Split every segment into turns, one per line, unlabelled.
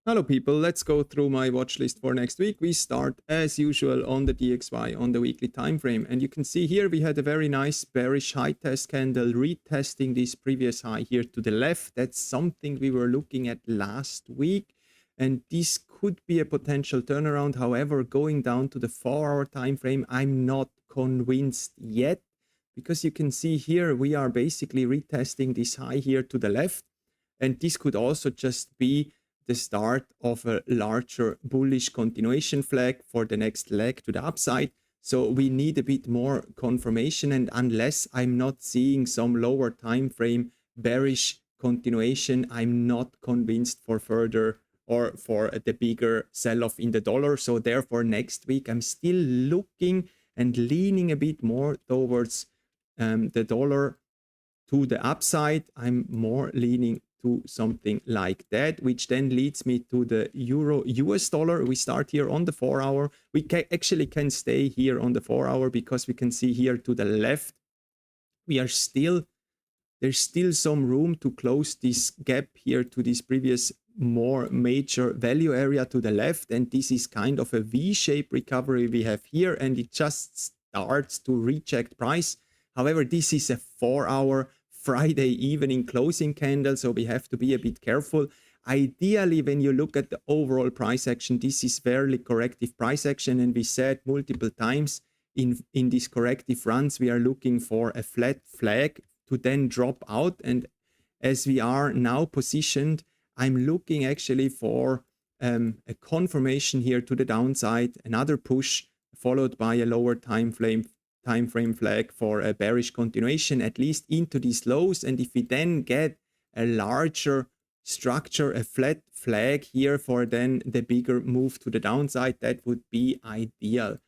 Hello people, let's go through my watch list for next week. We start as usual on the DXY on the weekly time frame, and you can see here we had a very nice bearish high test candle retesting this previous high here to the left. That's something we were looking at last week, and this could be a potential turnaround. However, going down to the 4-hour time frame, I'm not convinced yet, because you can see here we are basically retesting this high here to the left, and this could also just be the start of a larger bullish continuation flag for the next leg to the upside. So we need a bit more confirmation, and unless I'm not seeing some lower time frame bearish continuation, I'm not convinced for further or for the bigger sell-off in the dollar. So therefore next week I'm still looking and leaning a bit more towards the dollar to the upside. I'm more leaning to something like that, which then leads me to the euro US dollar. We start here on the 4-hour. We actually can stay here on the 4-hour, because we can see here to the left we are there's still some room to close this gap here to this previous more major value area to the left, and this is kind of a V-shaped recovery we have here, and it just starts to reject price. However, this is a 4-hour Friday evening closing candle, so we have to be a bit careful. Ideally, when you look at the overall price action, this is fairly corrective price action, and we said multiple times in these corrective runs we are looking for a flat flag to then drop out. And as we are now positioned, I'm looking actually for a confirmation here to the downside, another push followed by a lower time frame flag for a bearish continuation, at least into these lows. And if we then get a larger structure, a flat flag here for then the bigger move to the downside, that would be ideal.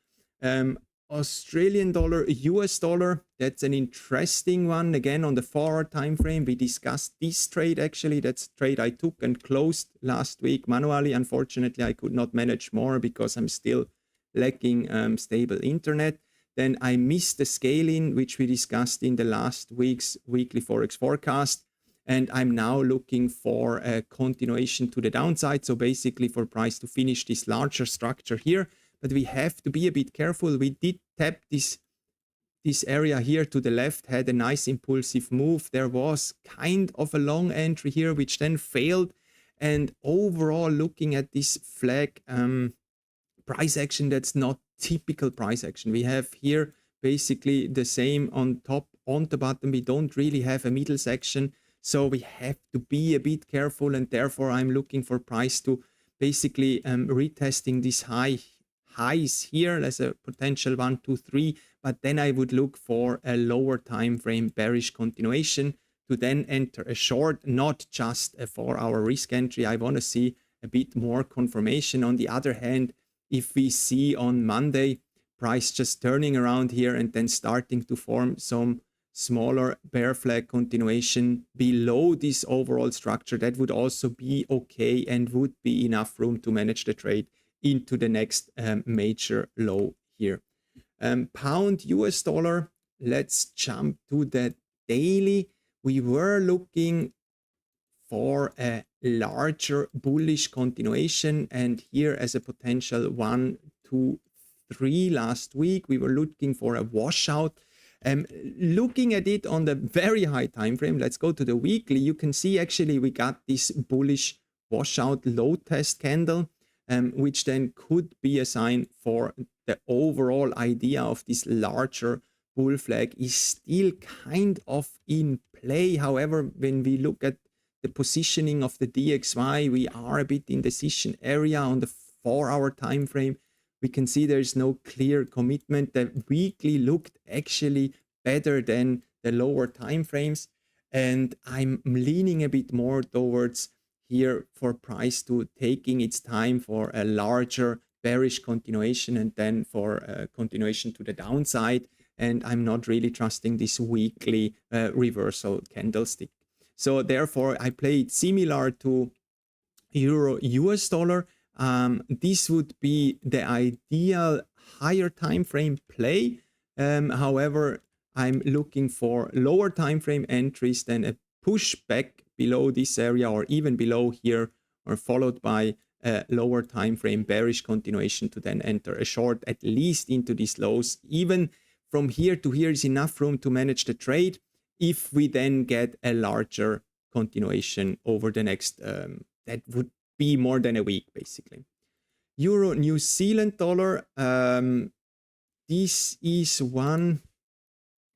Australian dollar, US dollar, that's an interesting one. Again, on the 4-hour time frame, we discussed this trade. Actually, that's a trade I took and closed last week manually. Unfortunately, I could not manage more because I'm still lacking stable internet. Then I missed the scale-in, which we discussed in the last week's Weekly Forex Forecast. And I'm now looking for a continuation to the downside. So basically for price to finish this larger structure here. But we have to be a bit careful. We did tap this area here to the left, had a nice impulsive move. There was kind of a long entry here, which then failed. And overall, looking at this flag price action, that's not typical price action. We have here basically the same on top, on the bottom. We don't really have a middle section, so we have to be a bit careful, and therefore I'm looking for price to basically retesting these highs here as a potential 1, 2, 3, but then I would look for a lower time frame bearish continuation to then enter a short, not just a 4-hour risk entry. I want to see a bit more confirmation. On the other hand, if we see on Monday price just turning around here and then starting to form some smaller bear flag continuation below this overall structure, that would also be okay and would be enough room to manage the trade into the next major low here. Pound US dollar, let's jump to the daily. We were looking for a larger bullish continuation, and here as a potential 1, 2, 3 last week we were looking for a washout. Looking at it on the very high time frame, let's go to the weekly. You can see actually we got this bullish washout low test candle, which then could be a sign for the overall idea of this larger bull flag is still kind of in play. However, when we look at the positioning of the DXY, we are a bit in decision area on the 4-hour time frame. We can see there's no clear commitment. The weekly looked actually better than the lower time frames, and I'm leaning a bit more towards here for price to taking its time for a larger bearish continuation and then for a continuation to the downside. And I'm not really trusting this weekly reversal candlestick. So therefore, I play it similar to Euro US dollar. This would be the ideal higher time frame play. However, I'm looking for lower time frame entries than a pushback below this area or even below here, or followed by a lower time frame bearish continuation to then enter a short at least into these lows. Even from here to here is enough room to manage the trade if we then get a larger continuation over the next, that would be more than a week basically. Euro New Zealand dollar, this is one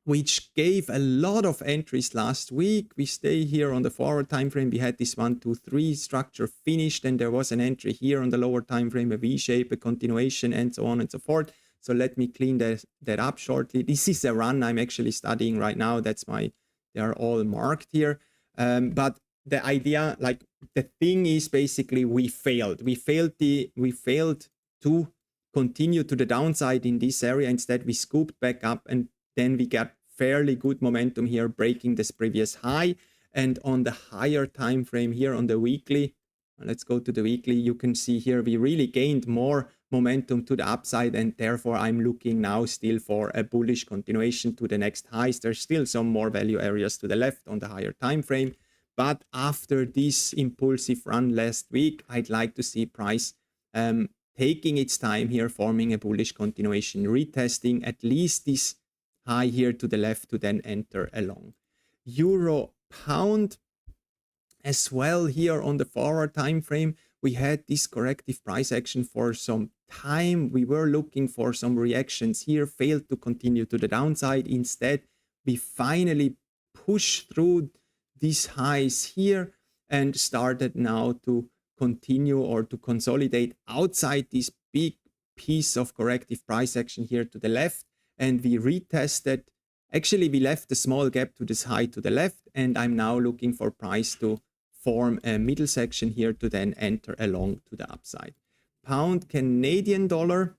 which gave a lot of entries last week. We stay here on the forward time frame. We had this 1, 2, 3 structure finished, and there was an entry here on the lower time frame, a V shape, a continuation, and so on and so forth. So let me clean that up shortly. This is a run I'm actually studying right now. That's why they are all marked here. But the idea, like the thing is basically we failed. We failed to continue to the downside in this area. Instead, we scooped back up, and then we got fairly good momentum here, breaking this previous high. And on the higher time frame here on the weekly, let's go to the weekly, you can see here we really gained more momentum to the upside, and therefore I'm looking now still for a bullish continuation to the next highs. There's still some more value areas to the left on the higher time frame, but after this impulsive run last week, I'd like to see price taking its time here, forming a bullish continuation, retesting at least this high here to the left to then enter along. Euro pound as well here on the forward time frame. We had this corrective price action for some time. We were looking for some reactions here, failed to continue to the downside. Instead, we finally pushed through these highs here and started now to continue or to consolidate outside this big piece of corrective price action here to the left. And we retested, actually we left a small gap to this high to the left, and I'm now looking for price to form a middle section here to then enter along to the upside. Pound Canadian dollar,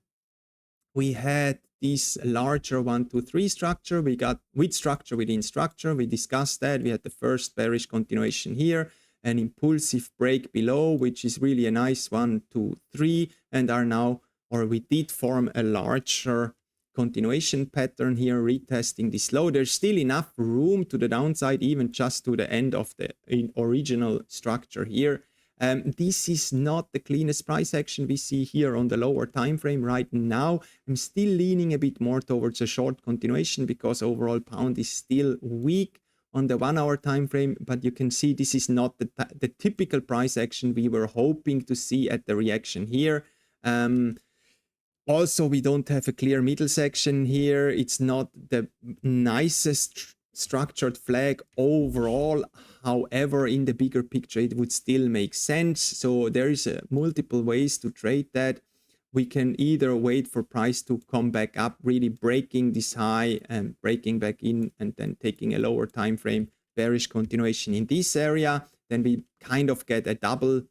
we had this larger 1, 2, 3 structure. We got with structure within structure. We discussed that. We had the first bearish continuation here, an impulsive break below, which is really a nice 1, 2, 3, and are now, or we did form a larger continuation pattern here, retesting this low. There's still enough room to the downside, even just to the end of the original structure here. This is not the cleanest price action we see here on the lower time frame right now. I'm still leaning a bit more towards a short continuation because overall pound is still weak on the 1 hour time frame, but you can see this is not the typical price action we were hoping to see at the reaction here. Also, we don't have a clear middle section here. It's not the nicest structured flag overall. However, in the bigger picture, it would still make sense. So there is multiple ways to trade that. We can either wait for price to come back up, really breaking this high and breaking back in, and then taking a lower time frame bearish continuation in this area. Then we kind of get a double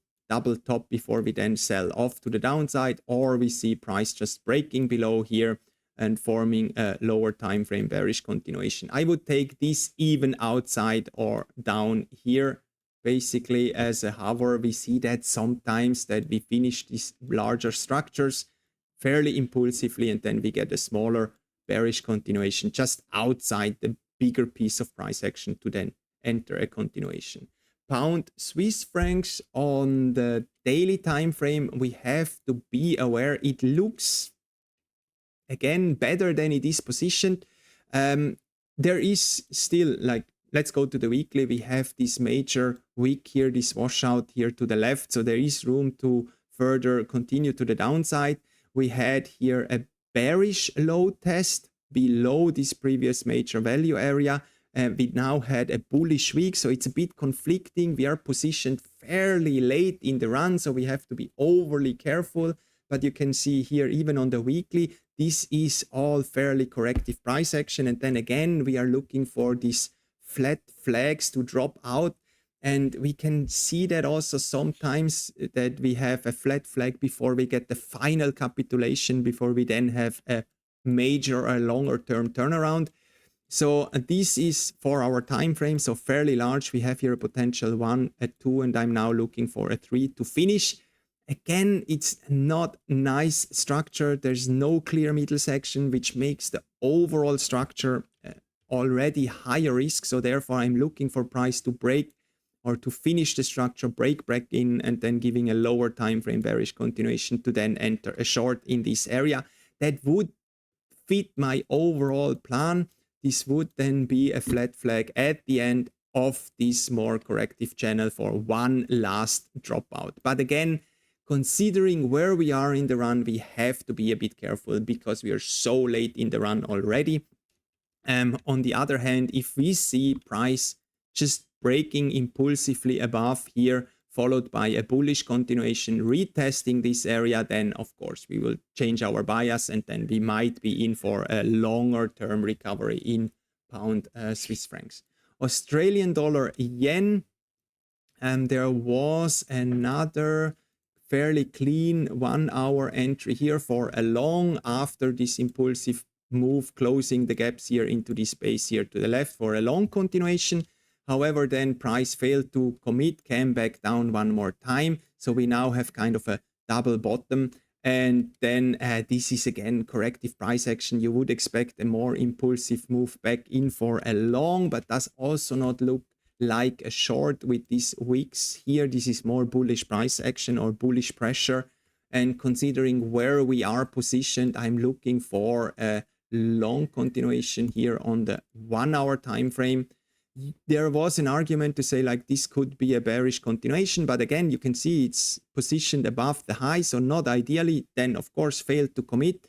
top before we then sell off to the downside, or we see price just breaking below here and forming a lower time frame bearish continuation. I would take this even outside or down here basically as a hover. We see that sometimes that we finish these larger structures fairly impulsively, and then we get a smaller bearish continuation just outside the bigger piece of price action to then enter a continuation. Pound Swiss francs on the daily time frame, we have to be aware it looks again better than it is positioned. There is still, like, let's go to the weekly. We have this major wick here, this washout here to the left, so there is room to further continue to the downside. We had here a bearish low test below this previous major value area. We now had a bullish week, so it's a bit conflicting. We are positioned fairly late in the run, so we have to be overly careful. But you can see here, even on the weekly, this is all fairly corrective price action. And then again, we are looking for these flat flags to drop out. And we can see that also sometimes that we have a flat flag before we get the final capitulation, before we then have a major or longer term turnaround. So this is 4 hour time frame, so fairly large. We have here a potential 1, a 2, and I'm now looking for a 3 to finish. Again, it's not nice structure. There's no clear middle section, which makes the overall structure already higher risk. So therefore, I'm looking for price to break or to finish the structure, break back in, and then giving a lower time frame bearish continuation to then enter a short in this area. That would fit my overall plan. This would then be a flat flag at the end of this more corrective channel for one last dropout. But again, considering where we are in the run, we have to be a bit careful because we are so late in the run already. On the other hand, if we see price just breaking impulsively above here, followed by a bullish continuation retesting this area, then of course we will change our bias and then we might be in for a longer term recovery in pound Swiss francs. Australian dollar yen, there was another fairly clean 1 hour entry here for a long after this impulsive move, closing the gaps here into this space here to the left for a long continuation. However, then price failed to commit, came back down one more time. So we now have kind of a double bottom. And then this is again corrective price action. You would expect a more impulsive move back in for a long, but does also not look like a short with these wicks here. This is more bullish price action or bullish pressure. And considering where we are positioned, I'm looking for a long continuation here on the 1 hour time frame. There was an argument to say like this could be a bearish continuation, but again you can see it's positioned above the high, so not ideally. Then of course failed to commit,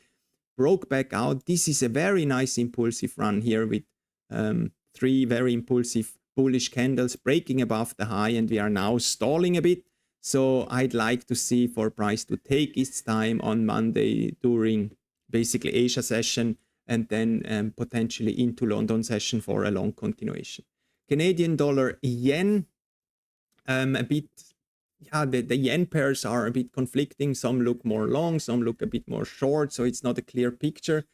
broke back out. This is a very nice impulsive run here with 3 very impulsive bullish candles breaking above the high, and we are now stalling a bit. So I'd like to see for price to take its time on Monday during basically Asia session, and then potentially into London session for a long continuation. Canadian dollar yen, a bit, yeah, the yen pairs are a bit conflicting. Some look more long, some look a bit more short, so it's not a clear picture.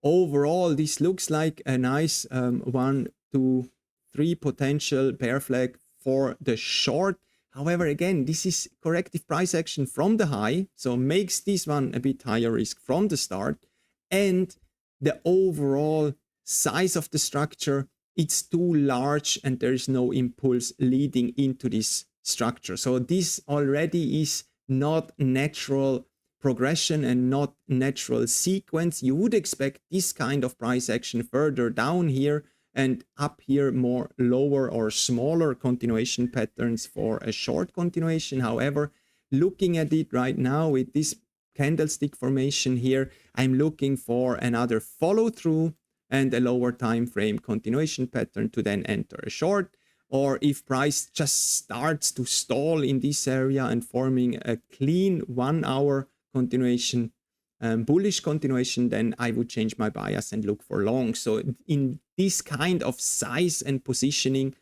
Overall, this looks like a nice 1, 2, 3 potential bear flag for the short. However, again, this is corrective price action from the high, so makes this one a bit higher risk from the start. And the overall size of the structure, it's too large and there is no impulse leading into this structure. So this already is not natural progression and not natural sequence. You would expect this kind of price action further down here and up here more lower or smaller continuation patterns for a short continuation. However, looking at it right now with this candlestick formation here, I'm looking for another follow through and a lower time frame continuation pattern to then enter a short. Or if price just starts to stall in this area and forming a clean 1 hour continuation, bullish continuation, then I would change my bias and look for long. So in this kind of size and positioning,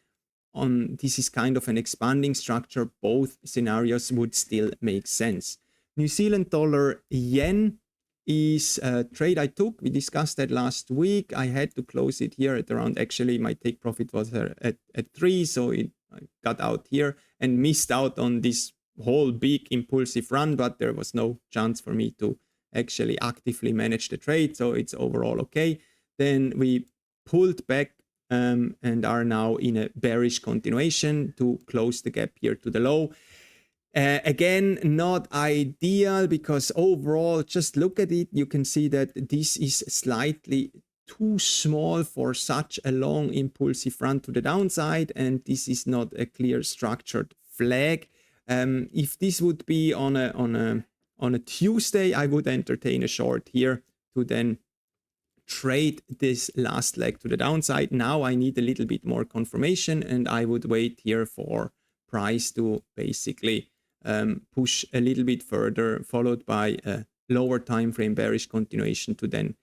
this is kind of an expanding structure, both scenarios would still make sense. New Zealand dollar yen is a trade I took. We discussed that last week. I had to close it here at around, actually my take profit was at 3, so I got out here and missed out on this whole big impulsive run, but there was no chance for me to actually actively manage the trade, so it's overall okay. Then we pulled back and are now in a bearish continuation to close the gap here to the low. Again, not ideal because overall, just look at it. You can see that this is slightly too small for such a long impulsive run to the downside, and this is not a clear structured flag. If this would be on a Tuesday, I would entertain a short here to then trade this last leg to the downside. Now I need a little bit more confirmation, and I would wait here for price to basically push a little bit further, followed by a lower time frame bearish continuation to then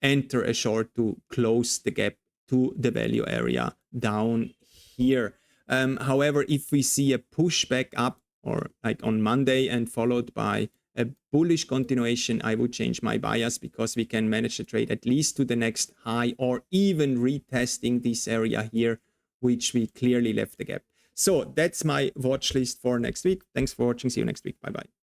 enter a short to close the gap to the value area down here. However, if we see a pushback up or like on Monday and followed by a bullish continuation, I would change my bias because we can manage the trade at least to the next high or even retesting this area here, which we clearly left the gap. So that's my watch list for next week. Thanks for watching. See you next week. Bye-bye.